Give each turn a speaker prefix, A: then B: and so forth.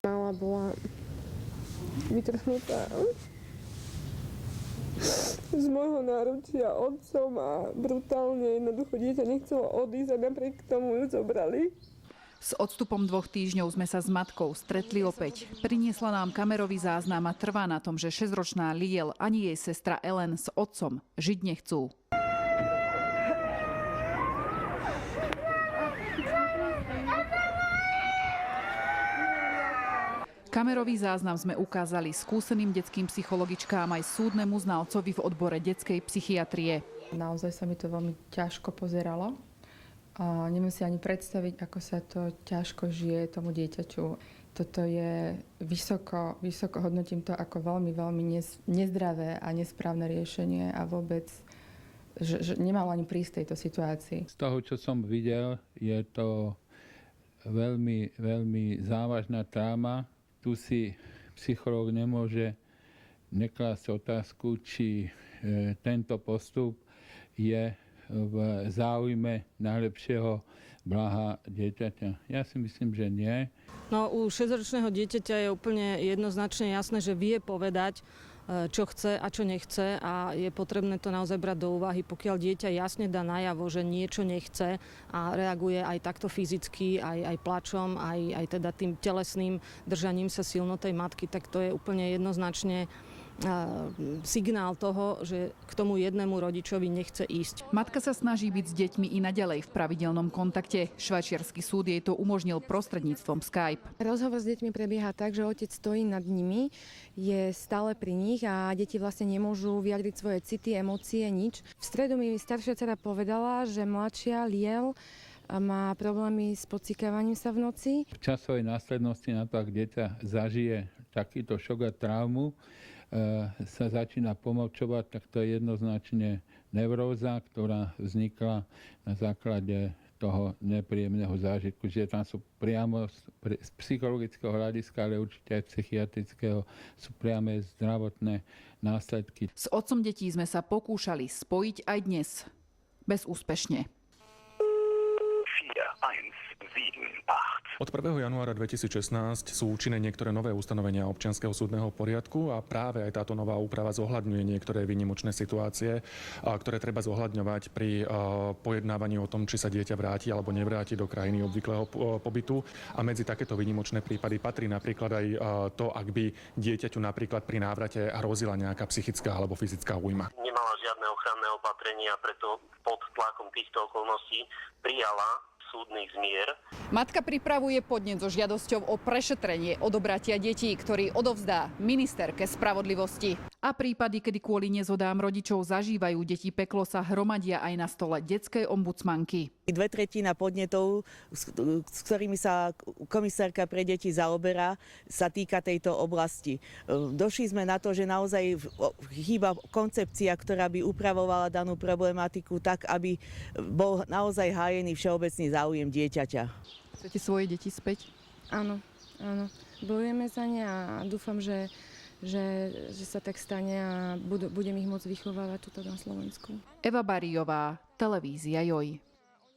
A: Malá bola vytrhnutá z môjho náručia otcom a brutálne jednoducho dieťa nechcelo odísť a napriek tomu ju zobrali.
B: S odstupom 2 týždňov sme sa s matkou stretli opäť. Priniesla nám kamerový záznam a trvá na tom, že 6-ročná Liel ani jej sestra Ellen s otcom žiť nechcú. Kamerový záznam sme ukázali skúseným detským psychologičkám aj súdnemu znalcovi v odbore detskej psychiatrie.
C: Naozaj sa mi to veľmi ťažko pozeralo. A neviem si ani predstaviť, ako sa to ťažko žije tomu dieťaťu. Toto je vysoko hodnotím to ako veľmi, veľmi nezdravé a nesprávne riešenie a vôbec, že nemalo ani prísť tejto situácii.
D: Z toho, čo som videl, je to veľmi, veľmi závažná tráma. Tu si psychológ nemôže neklásť otázku, či tento postup je v záujme najlepšieho blaha dieťaťa. Ja si myslím, že nie.
E: No, u 6-ročného dieťaťa je úplne jednoznačne jasné, že vie povedať, čo chce a čo nechce a je potrebné to naozaj brať do úvahy, pokiaľ dieťa jasne dá najavo, že niečo nechce a reaguje aj takto fyzicky, aj plačom, aj teda tým telesným držaním sa silno tej matky, tak to je úplne jednoznačne signál toho, že k tomu jednému rodičovi nechce ísť.
B: Matka sa snaží byť s deťmi i naďalej v pravidelnom kontakte. Švajčiarsky súd jej to umožnil prostredníctvom Skype.
A: Rozhovor s deťmi prebieha tak, že otec stojí nad nimi, je stále pri nich a deti vlastne nemôžu vyjadriť svoje city, emócie, nič. V stredu mi staršia dcera povedala, že mladšia Liel má problémy s pocikávaním sa v noci.
D: V časovej následnosti na to, ak dieťa zažije takýto šok a traumu, sa začína pomlčovať, tak to je jednoznačne neuróza, ktorá vznikla na základe toho nepríjemného zážitku, že tam sú priamo z psychologického hľadiska, ale určite aj psychiatrického, sú priame zdravotné následky.
B: S otcom detí sme sa pokúšali spojiť aj dnes. Bezúspešne.
F: Od 1. januára 2016 sú účinné niektoré nové ustanovenia občianskeho súdneho poriadku a práve aj táto nová úprava zohľadňuje niektoré výnimočné situácie, ktoré treba zohľadňovať pri pojednávaní o tom, či sa dieťa vráti alebo nevráti do krajiny obvyklého pobytu. A medzi takéto výnimočné prípady patrí napríklad aj to, ak by dieťaťu napríklad pri návrate hrozila nejaká psychická alebo fyzická újma.
G: Nemala žiadne ochranné opatrenia, preto pod tlakom týchto okolností prijala súdnych zmier.
B: Matka pripravuje podnet so žiadosťou o prešetrenie odobratia detí, ktorý odovzdá ministerke spravodlivosti. A prípady, kedy kvôli nezhodám rodičov zažívajú deti peklo, sa hromadia aj na stole detskej ombudsmanky.
H: 2/3 podnetov, s ktorými sa komisárka pre deti zaoberá, sa týka tejto oblasti. Došli sme na to, že naozaj chýba koncepcia, ktorá by upravovala danú problematiku tak, aby bol naozaj hájený všeobecný záujem dieťaťa.
B: Chcete svoje deti späť?
A: Áno, áno. Bojujeme za ne a dúfam, že sa tak stane a budem ich môcť vychovávať tuto na Slovensku.
B: Eva Bariová, televízia JOJ.